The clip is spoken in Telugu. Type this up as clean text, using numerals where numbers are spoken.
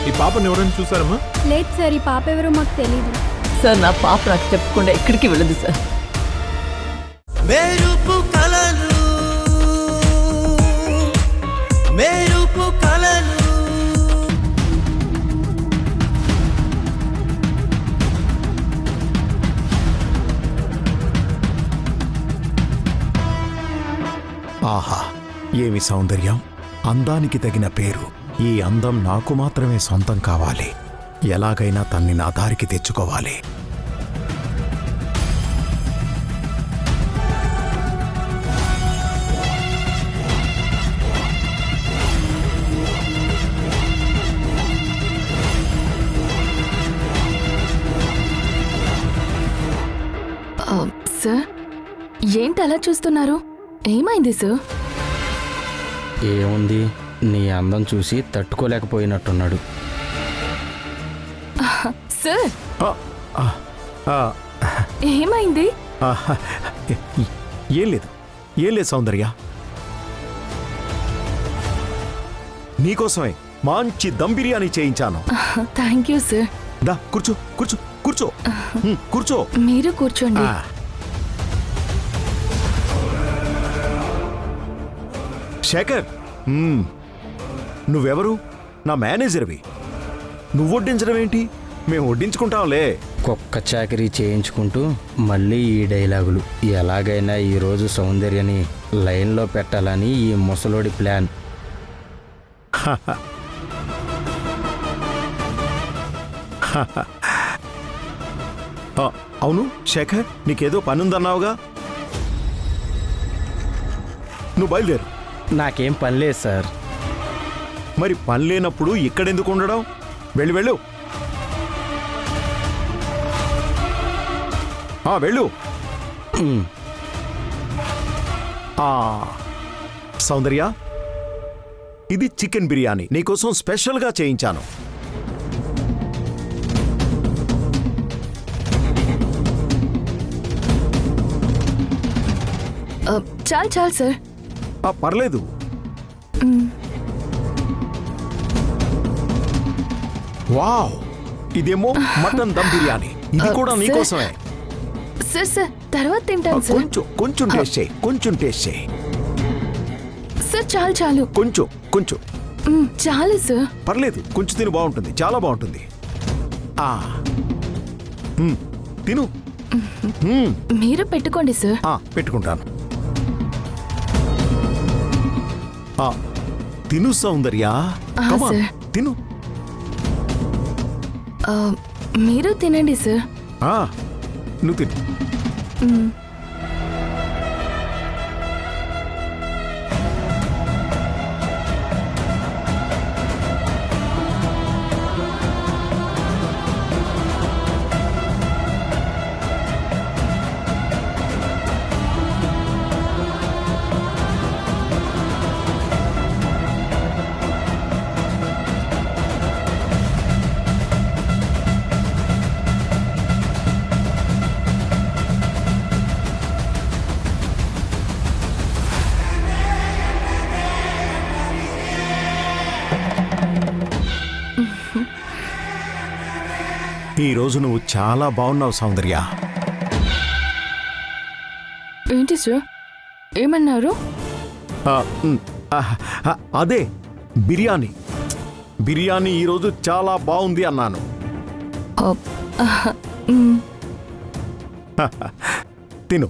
ఈ పాపని ఎవరైనా చూసారమ్మా? లేదు సార్, ఈ పాప ఎవరో మాకు తెలీదు సార్. నా పాప నాకు చెప్పకుండా ఎక్కడికి వెళ్ళదు సార్. మెరుపు కలలు మెరుపు కలలు ఆహా, ఏమి సౌందర్యం! అందానికి తగిన పేరు. ఈ అందం నాకు మాత్రమే సొంతం కావాలి. ఎలాగైనా తన్ని నా దారికి తెచ్చుకోవాలి. సార్, ఏంటి అలా చూస్తున్నారు? ఏమైంది సార్? ఏముంది, నీ అందం చూసి తట్టుకోలేకపోయినట్టున్నాడు. సార్, ఆ, ఆ, ఆ, ఏమైంది? ఆహా, ఏం లేదు, ఏం లేదు సౌందర్య. నీకోసమే మంచి దమ్ బిర్యానీ చేయించాను. Thank you sir. దా కూర్చో కూర్చో కూర్చో కూర్చో. మీరు కూర్చోండి. ఆ. శేఖర్, నువ్వెవరు? నా మేనేజర్వి. నువ్వు వడ్డించడం ఏంటి? మేము వడ్డించుకుంటాంలే. కుక్క చాకరీ చేయించుకుంటూ మళ్ళీ ఈ డైలాగులు. ఎలాగైనా ఈరోజు సౌందర్యని లైన్లో పెట్టాలని ఈ ముసలోడి ప్లాన్. అవును శేఖర్, నీకేదో పనుందన్నావుగా, నువ్వు బయలుదేరు. నాకేం పని లేదు సార్. మరి పని లేనప్పుడు ఇక్కడెందుకు ఉండడం? వెళ్ళు వెళ్ళు. వెళ్ళు. సౌందర్య, ఇది చికెన్ బిర్యానీ, నీకోసం స్పెషల్గా చేయించాను. చాలు చాలు సార్. పర్లేదు. వావ్, ఇదేమో మటన్ దమ్ బిర్యానీ. ఇది కూడా నీకోసమే. సార్ సార్, తర్వాత తింటాను సార్. కొంచెం కొంచెం టేస్ట్ చేయి, కొంచెం టేస్ట్ చేయి. సార్ చాలు చాలు. కొంచెం కొంచెం చాలు సార్. పర్లేదు, కొంచెం తిను, బాగుంటుంది, చాలా బాగుంటుంది. తిను. మీరు పెట్టుకోండి సార్. పెట్టుకుంటాను. తిను సౌందర్య, Come on, సార్. తిను. మీరు తినండి సార్. నువ్వు తిను. ఈరోజు నువ్వు చాలా బాగున్నావు సౌందర్య. ఏంటి సార్, ఏమన్నారు? అదే బిర్యానీ. బిర్యానీ ఈరోజు చాలా బాగుంది అన్నాను. తిను.